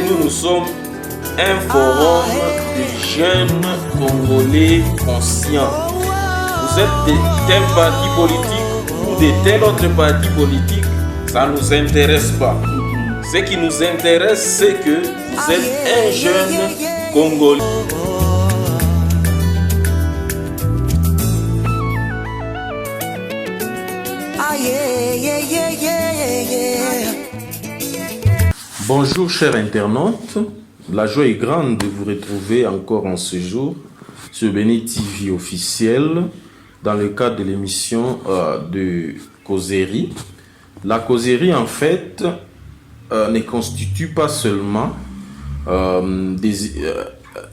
nous sommes un forum de jeunes Congolais conscients. Vous êtes de tel parti politique ou de tel autre parti politique, ça ne nous intéresse pas. Ce qui nous intéresse, c'est que vous êtes un jeune Congolais. Bonjour chers internautes, la joie est grande de vous retrouver encore en ce jour sur Béni TV officiel dans le cadre de l'émission de causerie. La causerie en fait ne constitue pas seulement une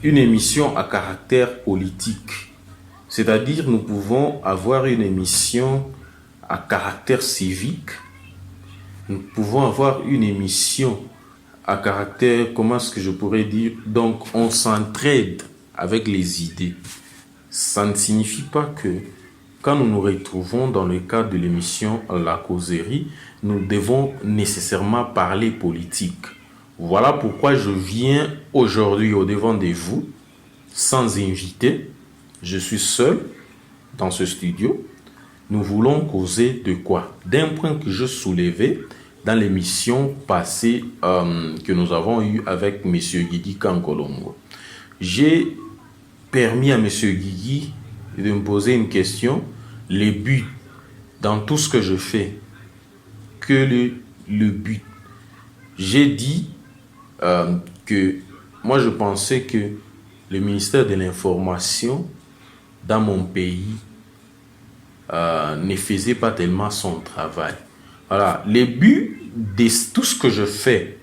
émission à caractère politique, c'est-à-dire nous pouvons avoir une émission à caractère civique, nous pouvons avoir une émission à caractère, comment est-ce que je pourrais dire, donc on s'entraide avec les idées. Ça ne signifie pas que quand nous nous retrouvons dans le cadre de l'émission La Causerie, nous devons nécessairement parler politique. Voilà pourquoi je viens aujourd'hui au devant de vous, sans invité. Je suis seul dans ce studio. Nous voulons causer de quoi? D'un point que je soulevais dans l'émission passée que nous avons eue avec M. Guigui Kankolongo. J'ai permis à M. Guigui de me poser une question. Les buts dans tout ce que je fais, que le but. J'ai dit que moi je pensais que le ministère de l'Information dans mon pays ne faisait pas tellement son travail. Voilà, le but de tout ce que je fais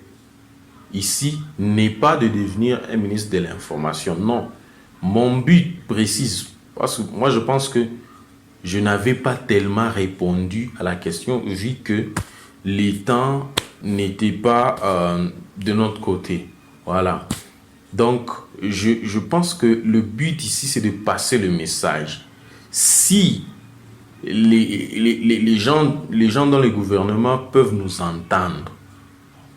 ici n'est pas de devenir un ministre de l'Information. Non, mon but précise, parce que moi je pense que je n'avais pas tellement répondu à la question vu que les temps n'étaient pas de notre côté. Voilà. Donc, je pense que le but ici, c'est de passer le message. Si les gens dans le gouvernement peuvent nous entendre,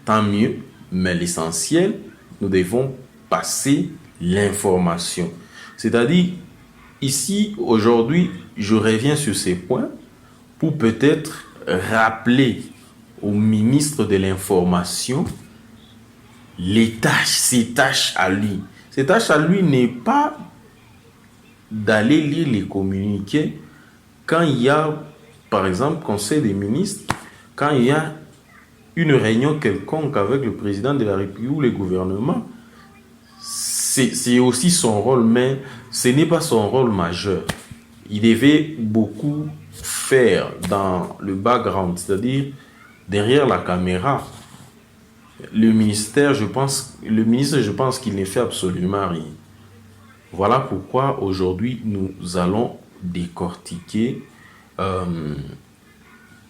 tant mieux, mais l'essentiel, nous devons passer l'information. C'est-à-dire, ici, aujourd'hui, je reviens sur ces points pour peut-être rappeler au ministre de l'Information ses tâches à lui. Ses tâches à lui n'est pas d'aller lire les communiqués quand il y a, par exemple, Conseil des ministres, quand il y a une réunion quelconque avec le président de la République ou le gouvernement. C'est aussi son rôle, mais ce n'est pas son rôle majeur. Il devait beaucoup faire dans le background, c'est-à-dire derrière la caméra. Le ministre, je pense qu'il ne fait absolument rien. Voilà pourquoi aujourd'hui, nous allons décortiquer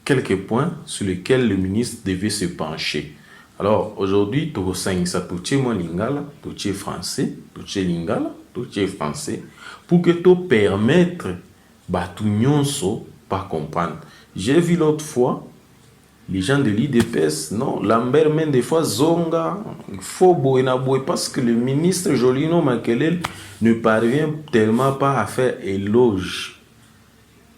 quelques points sur lesquels le ministre devait se pencher. Alors, aujourd'hui, tu as lingala, tu français, tu lingala, tu français, pour que tu permettre batu nyonso pas comprendre. J'ai vu l'autre fois, les gens de l'IDPS, non, Lambert même des fois zonga, faut et parce que le ministre Jolino Makelele ne parvient tellement pas à faire éloge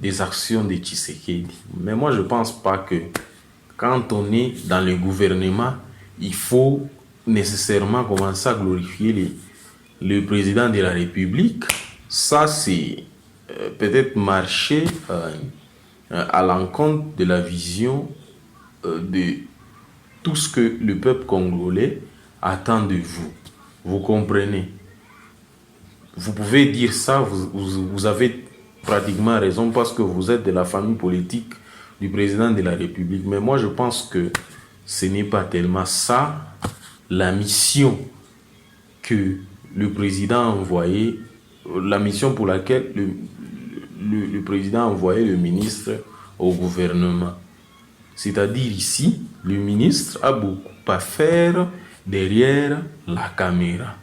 des actions de Tshisekedi. Mais moi, je ne pense pas que quand on est dans le gouvernement, il faut nécessairement commencer à glorifier le président de la République. Ça, c'est peut-être marcher à l'encontre de la vision de tout ce que le peuple congolais attend de vous. Vous comprenez? Vous pouvez dire ça, vous avez pratiquement raison parce que vous êtes de la famille politique du président de la République. Mais moi, je pense que ce n'est pas tellement ça la mission que le président a envoyé, la mission pour laquelle le président a envoyé le ministre au gouvernement. C'est-à-dire ici, le ministre a beaucoup à faire derrière la caméra.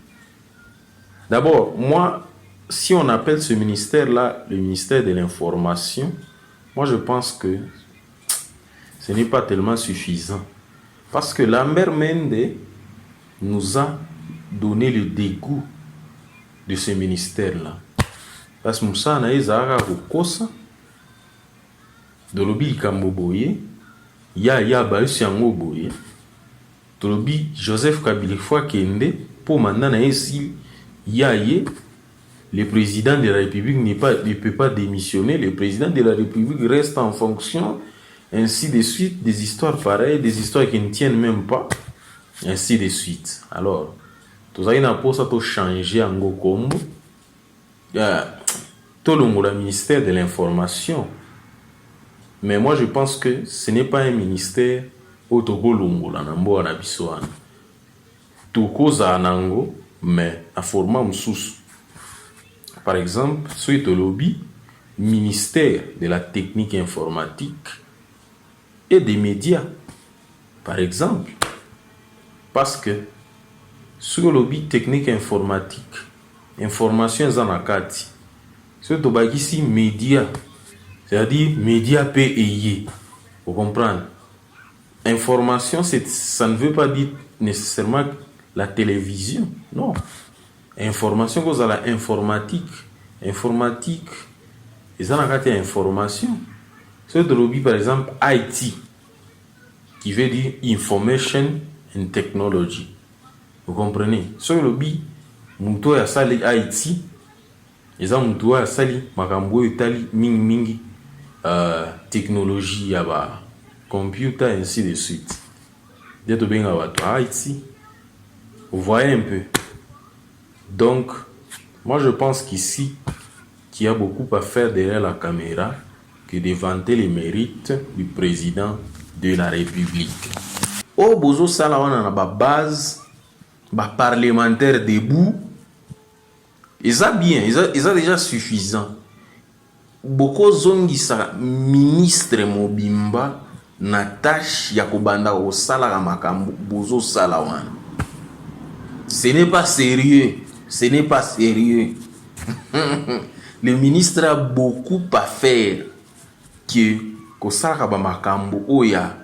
D'abord, moi, si on appelle ce ministère-là le ministère de l'Information, moi je pense que ce n'est pas tellement suffisant. Parce que Lambert Mende nous a donné le dégoût de ce ministère-là. Parce que Moussa na ezara kokosa de lobi kamboboye ya balusi yango boye. Tolobi Joseph Kabila fois kende pour mandat na esi yaye. Le président de la République ne peut pas démissionner. Le président de la République reste en fonction. Ainsi de suite. Des histoires pareilles. Des histoires qui ne tiennent même pas. Ainsi de suite. Alors, tout ça, il n'a pas ça pour changer en Gokombo. Tout le ministère de l'Information. Mais moi, je pense que ce n'est pas un ministère au Togo Lungo, la Nambo Arabissoane. Toko Zanango, mais à format msous. Par exemple, sur le lobby, ministère de la technique informatique et des médias. Par exemple, parce que sur le lobby technique informatique, information zanakati, sur le lobby ici, médias, c'est-à-dire médias payés. Vous comprenez? Information, ça ne veut pas dire nécessairement la télévision, non. Information cause à la informatique et ça n'a qu'à information. C'est de lobby par exemple IT qui veut dire Information and Technology. Vous comprenez? Sur le lobby muto ya sali IT et ça muto ya sali makambo itali mingi technologie ya ba computer ainsi de suite. D'être bien à IT. Vous voyez un peu. Donc, moi je pense qu'ici, qu'il y a beaucoup à faire derrière la caméra que de vanter les mérites du président de la République. Au bozo salawana na ba base, ba parlementaire debout, ils ont bien, ils ont déjà suffisant. Beaucoup zongi sa ministre Mobimba na tâche ya kobanda au sala makambo bozo salawana. Ce n'est pas sérieux. Ce n'est pas sérieux. Le ministre a beaucoup à faire que kosaka ba makambo oya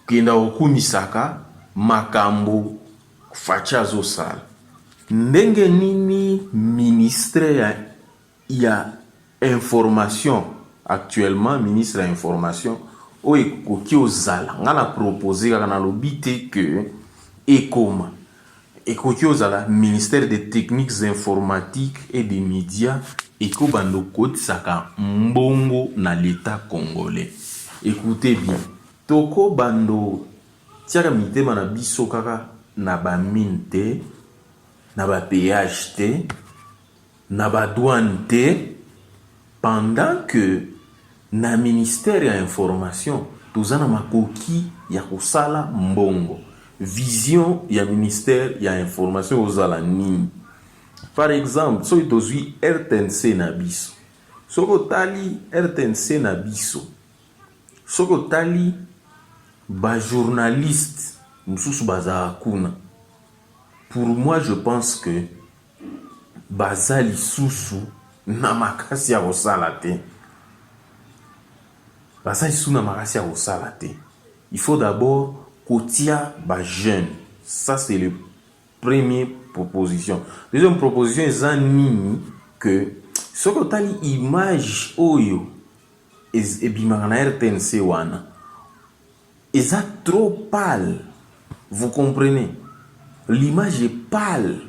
kenda okumisaka makambo fachazo sala. Ndenge nini ministre ya information actuellement ministre ya information oye koki ozala ngana proposer kana lobité que ekoma ekoki ozala ministère des techniques informatiques et des médias eko bando kotisaka mbongo na l'état congolais. Écoutez bien, toko bando tiaka mitema na biso kaka na ba mine te, na ba péage te, na ba douane te, pendant que na ministère ya information tozana makoki ya kosala mbongo. Vision ya ministère ya information aux alanines. Par exemple, so itozui RTNC na biso. Soko tali RTNC na biso. Soko tali ba journaliste mususu baza kuna. Pour moi, je pense que bazali susu na makasi ya kosala te. Bazali susu na makasi ya kosala te. Il faut d'abord Kotia ba jeune. Ça c'est le première proposition. Deuxième proposition est nini que ce que tali image oyo et bimana RTNC wana est trop pâle. Vous comprenez? L'image est pâle.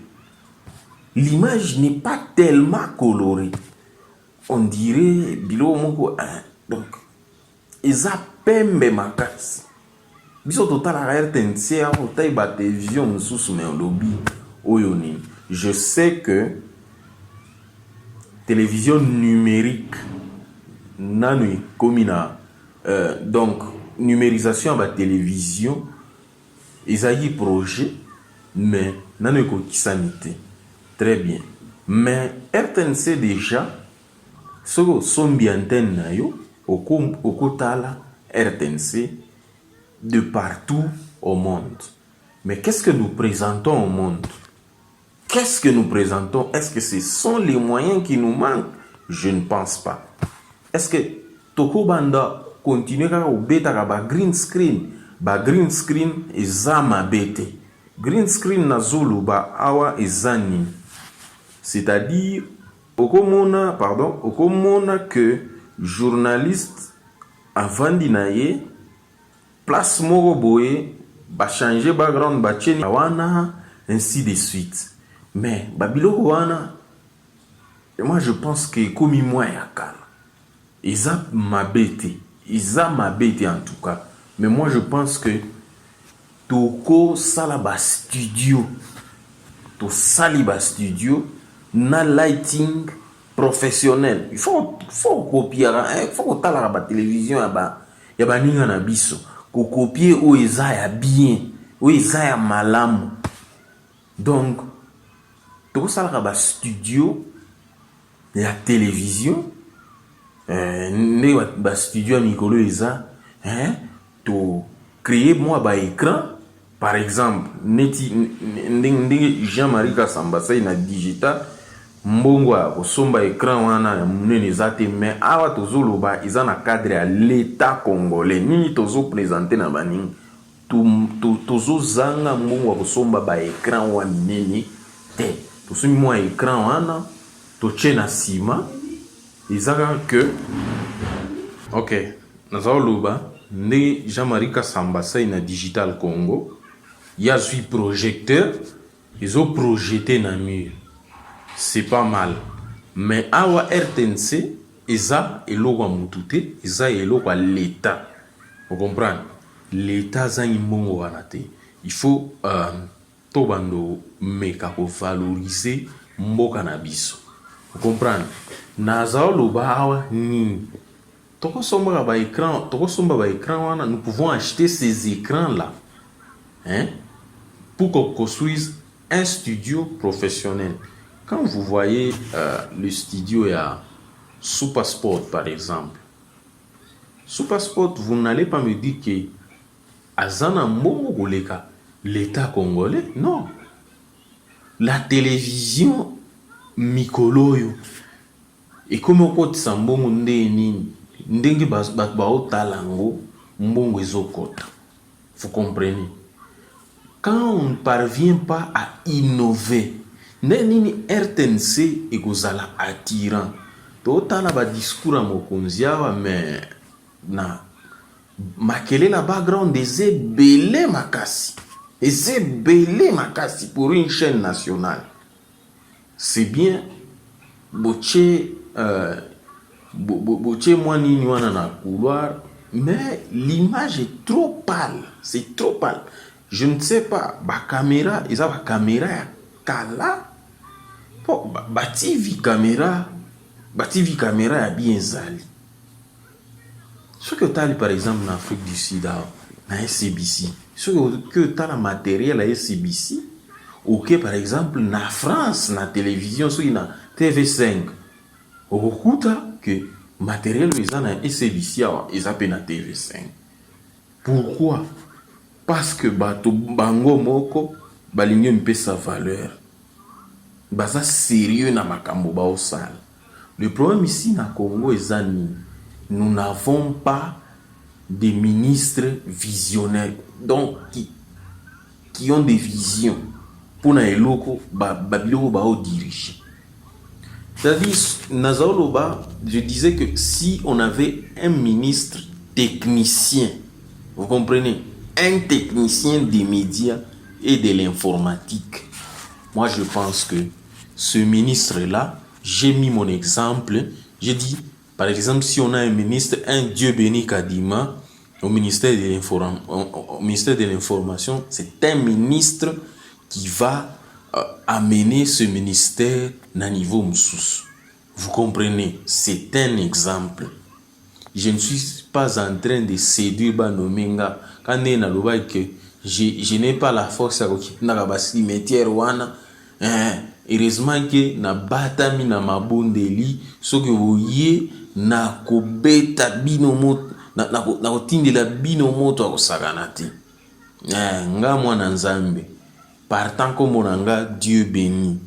L'image n'est pas tellement colorée. On dirait bilo moko donc eza pembe makasi. Biso total à RTNC a otai ba télévision sous mais lobby oyoni. Je sais que télévision numérique nanu komina donc numérisation ba télévision ezali projet mais nanu ko kisanité très bien mais RTNC déjà soko sombi antenne na yo okotala RTNC de partout au monde. Mais qu'est-ce que nous présentons au monde? Qu'est-ce que nous présentons? Est-ce que ce sont les moyens qui nous manquent? Je ne pense pas. Est-ce que Toko Banda continue à beta ba green screen? Ba green screen et zama bete. green screen na zoloba awa ezani, c'est-à-dire okomona que journaliste avandi na ye place moko boye ba changer background ba cheni wana ainsi de suite. Mais babiloko wana, moi je pense que komi moi ya kala eza mabete en tout cas. Mais moi je pense que toko sala ba studio, to sali ba studio na lighting professionnel. Il faut copier, il faut que la télévision ya ba ninga na biso ko copier o eza ya bien, o eza ya malamu. Donc toko sala ba studio ya télévision, ne ba studio mikolo eza, to créer moi ba écran. Par exemple, Jean-Marie Kasamba na digital mbongo kosomba écran wana ya munene zate, mais awa tozoloba eza na cadre ya l'état congolais. Nini tozo présenter na baningi tozo zanga mbongo kosomba ba écran wa minene te. Tosumi mwa écran wana toche na sima ezaka que OK nazoloba ne Jean-Marie Kasamba na digital Congo. Il y a un projecteur, ils ont projeté dans le mur. C'est pas mal. Mais awa RTNC, eza eloko mutute, eza eloko l'État. Vous comprenez? L'État zangi mbongo wana te. Il faut tobando meka ko valoriser mboka na biso. Vous comprenez? Naza loba awa ni. Toko somba ba écran wana, nous pouvons acheter ces écrans là. Pour qu'on construise un studio professionnel. Quand vous voyez le studio à Supersport par exemple, Supersport, vous n'allez pas me dire que Azana Mogoleka, l'État congolais, non. La télévision Mikoloyo. Et comme on peut s'embongo ndenge bao talango mbongo ezokota. Vous comprenez? Quand on ne parvient pas à innover, nini RTNC ekozala attirant. Totala ba discours à mokonziawa, mais na makele la background des belé makasi. Et c'est belé makasi pour une chaîne nationale. C'est bien boche moi nini wana na couloir, mais l'image est trop pâle. C'est trop pâle. Je ne sais pas, ba caméra, ils ont ba caméra ya kala. Bon, ba TV caméra ya bien zali. Ce que tu as par exemple en Afrique du Sud, na SCBC, ce que tu as le matériel à SCBC, ou que par exemple na France, na télévision, sur na TV5, au que matériel ils ont na SCBC, ils ont na TV5. Pourquoi? Parce que bato bango moko balingi mpe sa valeur. Baza sérieux na makambo ba osala. Le problème ici na Congo ezani, nous n'avons pas des ministres visionnaires, donc qui ont des visions pour na eloko babiloko ba o diriger. C'est-à-dire Nazoloba, je disais que si on avait un ministre technicien, vous comprenez, un technicien des médias et de l'informatique. Moi, je pense que ce ministre-là, j'ai mis mon exemple. J'ai dit, par exemple, si on a un ministre, un Dieu béni Kadima, au ministère de l'Information, c'est un ministre qui va amener ce ministère à un niveau moussous. Vous comprenez? C'est un exemple. Je ne suis pas en train de séduire Banomenga. Quand on a que je n'ai pas la force à occuper cimetière wana. Heureusement que na batami na mabondeli, ce que vous voyez na kobeta binomoto na kotindela binomoto akosaganati. Nga mwana nzambe. Partant comme onanga Dieu béni.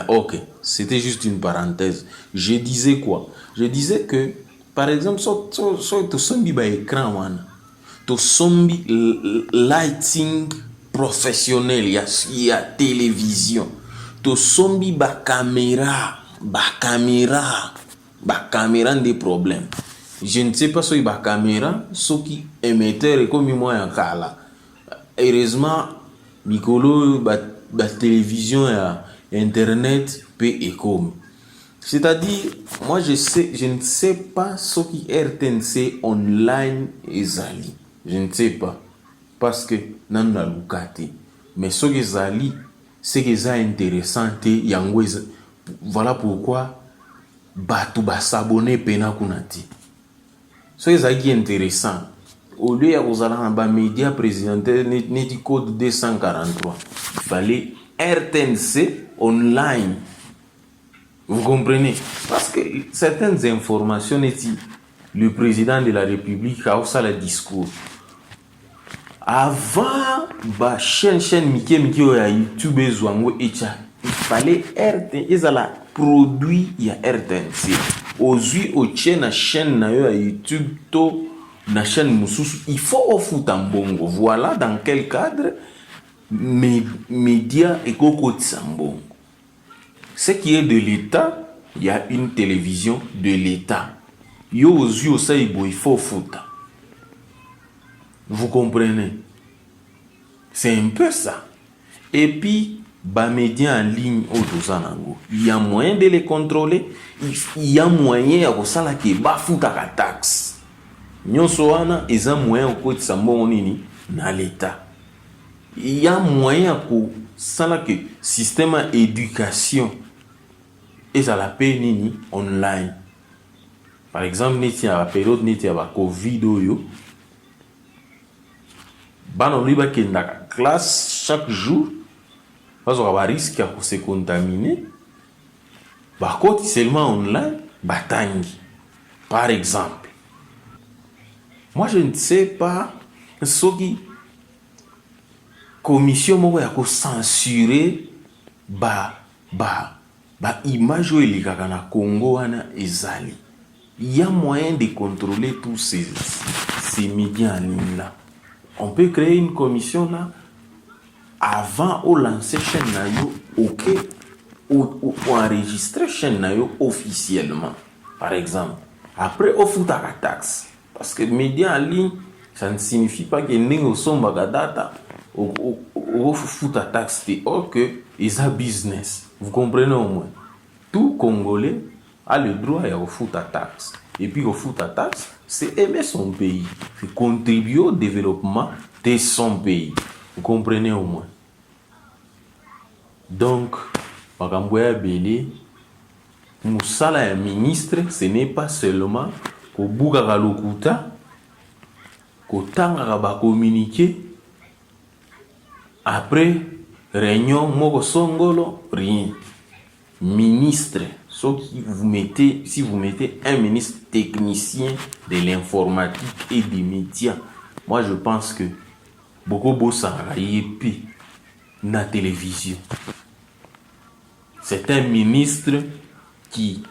OK, c'était juste une parenthèse. Je disais quoi? Je disais que par exemple, to sombi ba écran wana, to sombi lighting professionnel, il y a télévision. To sombi ba caméra des problèmes. Je ne sais pas si ba caméra, ce qui émetteur et comme moi en kala. Heureusement, Mikolo ba télévision et internet peut et comme. C'est-à-dire, moi je ne sais pas ce qui RTNC online ezali. Je ne sais pas. Parce que nan na lukate. Mais ce qui ezali, c'est que ça intéressant yango. Voilà pourquoi batu ba s'abonner pena kunati. Ce qui est intéressant. Au lieu de ba média présidentiel neti code 243. Il fallait RTNC online. Vous comprenez? Parce que certaines informations, le président de la République a aussi le discours. Avant, chaîne Mike ya YouTube il fallait RTNC, ils allaient produire ya RTNC. Aujourd'hui, au chaîne na YouTube to na chaîne mususu, il faut ofuta mbongo. Voilà dans quel cadre médias et kokotambongo. Ce qui est de l'État, il y a une télévision de l'État. Il faut foutre. Vous comprenez? C'est un peu ça. Et puis, les médias en ligne, il y a moyen de les contrôler. Il y a moyen de faire la taxe. Il y a moyen de faire l'État. Il y a moyen de faire le système d'éducation. Et ça la paye nini online. Par exemple, niti à la période niti à la Covid yo. Ban liba qui na classe chaque jour. Parce qu'on a risque à se contaminer. Par contre, seulement online, batangi. Par exemple. Moi, je ne sais pas ce qui commission moko ya ko censurer image où il y a Congo wana ezali. Il y a moyen de contrôler tous ces médias en ligne là. On peut créer une commission là avant de lancer chaîne na yo, OK, ou enregistrer chaîne na yo officiellement. Par exemple, après on fout la taxe parce que médias en ligne ça ne signifie pas que ningo somba data ou fout la taxe, OK, ils a business. Vous comprenez au moins? Tout Congolais a le droit à foutre la taxe. Et puis, au foutre la taxe, c'est aimer son pays. C'est contribuer au développement de son pays. Vous comprenez au moins? Donc, Makamboya Belé, Moussala ministre, ce n'est pas seulement qu'au Bougara Lokuta, qu'au Tangara communiquer, après, réunion, Moko Songolo, rien. Ministre, si vous mettez un ministre technicien de l'informatique et des médias, moi je pense que beaucoup bossara yepi na télévision. C'est un ministre qui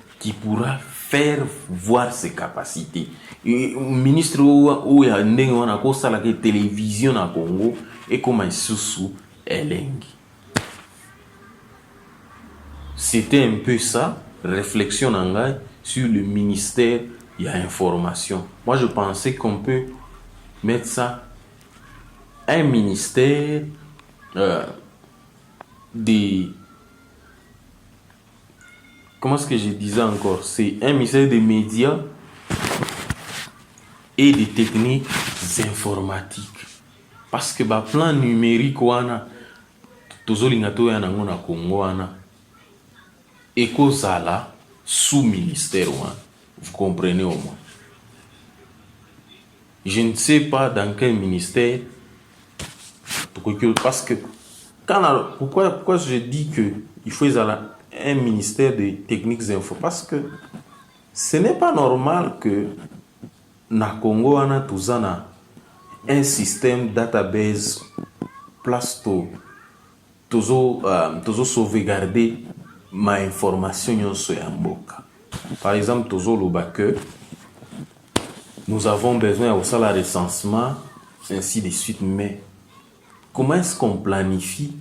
pourra faire voir ses capacités. Un ministre où il y a une télévision na Congo et comme un sous elengi. C'était un peu ça, réflexion en sur le ministère de l'information. Moi, je pensais qu'on peut mettre ça, un ministère comment est-ce que je disais encore? C'est un ministère des médias et des techniques informatiques. Parce que le plan numérique, tozolingato ya nango na Congo wana ekozala sous ministère. Vous comprenez au moins? Je ne sais pas dans quel ministère. Parce que pourquoi je dis qu'il faut un ministère de techniques info? Parce que ce n'est pas normal que na Congo on a un système database place toujours sauvegarder ma information sur Mboka. Par exemple, nous avons besoin de ça, le recensement, ainsi de suite, mais comment est-ce qu'on planifie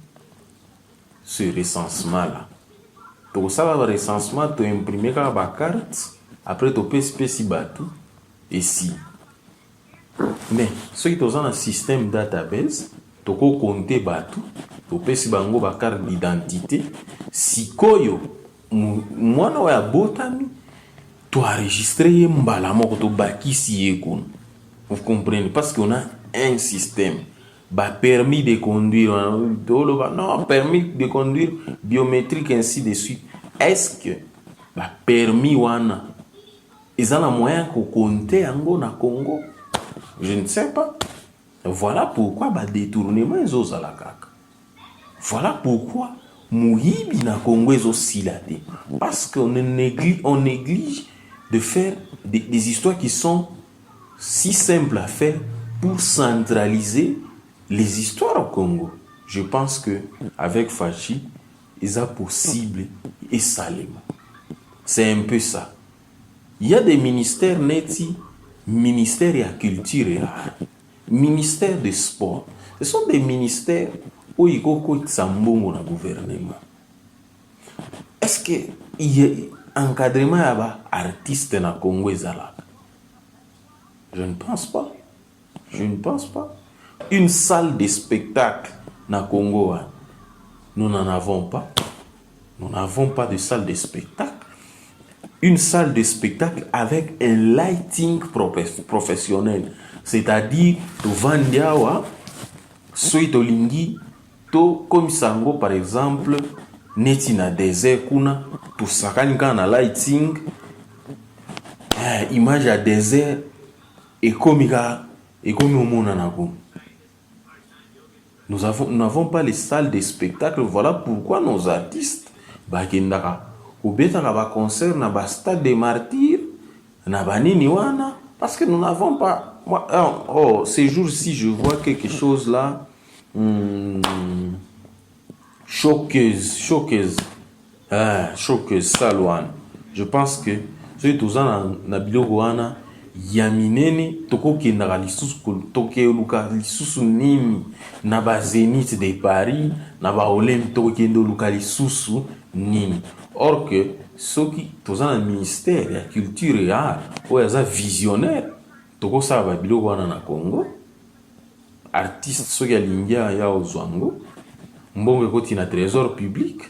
ce recensement-là? Donc ça va recensement, tu imprimes la carte, après tu peux spécifier bateau, et si. Mais ce qui est dans un système database, tu peux compter bateau, tu peux spécifier la carte d'identité, si koyo, moi na ya botami, tu as enregistré mbala moko to baki si ekun. Vous comprenez? Parce qu'on a un système. Permis de conduire, non, permis de conduire biométrique, ainsi de suite. Est-ce que permis wana, ils ont un moyen de compter en na Congo? Je ne sais pas. Voilà pourquoi détournement est aux alakak. Voilà pourquoi Mouhibi na Congo est aussi là. Parce qu'on néglige de faire des histoires qui sont si simples à faire pour centraliser les histoires au Congo. Je pense que avec Fachi, il est possible et salement. C'est un peu ça. Il y a des ministères neti, ministère de la culture et art, ministère des sports. Ce sont des ministères où il y a un gouvernement. Est-ce qu'il y a un encadrement d'artistes dans le Congo? Je ne pense pas. Je ne pense pas. Une salle de spectacle dans le Congo, nous n'en avons pas. Nous n'avons pas de salle de spectacle. Une salle de spectacle avec un lighting professionnel. C'est-à-dire, tu vendiawa, soit tu lingi, to comme sango par exemple, neti na désert kuna, tu sakani na lighting, image à désert, et comme au monde en nous n'avons pas les salles de spectacle. Voilà pourquoi nos artistes bakendaka ubetaka ba concert na ba stade des martyrs na banini wana, parce que nous n'avons pas. Moi, ces jours-ci je vois quelque chose là, choqueuse salwan. Je pense que ceux tous na biloko wana yaminene toko kendaka lisusu toke luka lisusu nini na ba Zénith de Paris na ba Olympe toko kendo luka lisusu nini. Or que ceux qui tous na ministère ya culture et art ou ya visionnaire toko sa ba biloko wana na Congo, artiste ceux qui alingia ya ozwango mbongo koti na trésor public.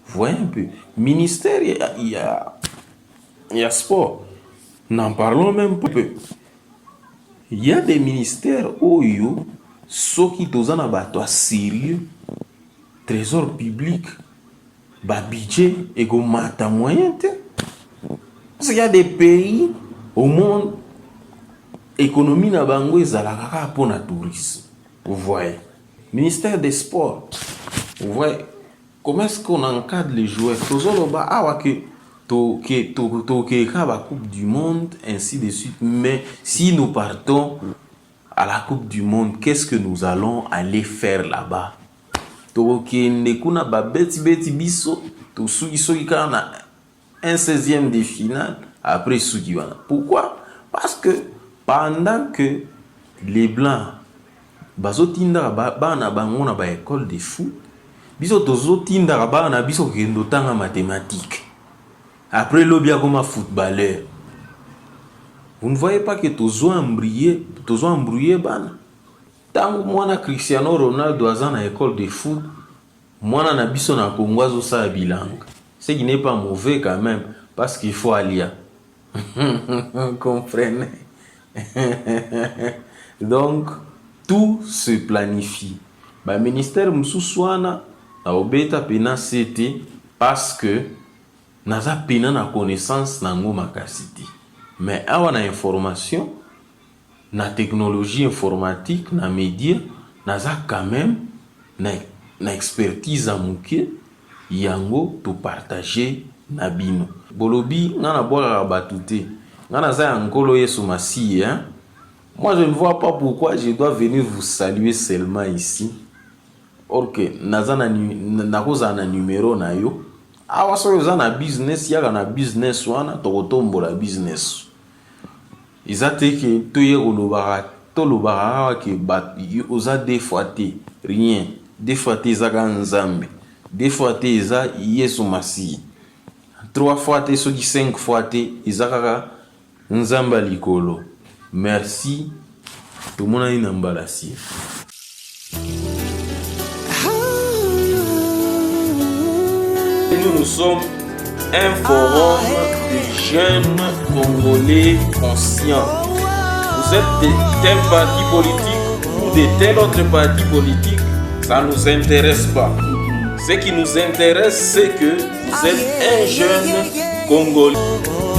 Voyez un peu ministère ya sport. N'en parlons même pas. Il y a des ministères où ceux qui sont en sérieux, trésor public, budget et mata moyen. Parce qu'il y a des pays au monde, économie na bango ezalaka pour le tourisme. Vous voyez. Ministère des Sports. Vous voyez. Comment est-ce qu'on encadre les joueurs? La Coupe du Monde, ainsi de suite. Mais si nous partons à la Coupe du Monde, qu'est-ce que nous allons aller faire là-bas? Un 16e de finale, après Soukiwana. Pourquoi? Parce que pendant que les Blancs, bazotinda bana bango na ba école de foot, biso tozotinda bana biso kendo tanga mathématiques. Après l'obia comme footballeur. Vous ne voyez pas que tozo embrouillé bana. Tango mwana Cristiano Ronaldo aza na école de foot, mwana na biso na Congo azo sa bilanga. Ce qui n'est pas mauvais quand même, parce qu'il faut aller. Comprenez? Donc tout se planifie. Le ministère Moussouana a obéta pena c'était parce que naza pena na connaissance na ngoma kasiti. Mais awa na information, na technologie informatique, na média, naza quand même na expertise à mouké, yango to partager na bino. Bolobi ngana boka batute. Ngana za ngolo yesu masi hein. Moi, je ne vois pas pourquoi je dois venir vous saluer seulement ici. Or que naza na numéro na yo. Awa so yo na business ya na business wana tokotombola business. Izate ke toye kolobaka tolobaka ke oza deux fois te rien, deux fois te ezaka nzambe, deux fois te eza yesu masihi, trois fois te soki cinq fois te eza kaka nzambe likolo. Merci, tomonani na mbalasi. Nous sommes un forum de jeunes Congolais conscients. Vous êtes de tel parti politique ou de tel autre parti politique, ça ne nous intéresse pas. Ce qui nous intéresse, c'est que vous êtes un jeune Congolais.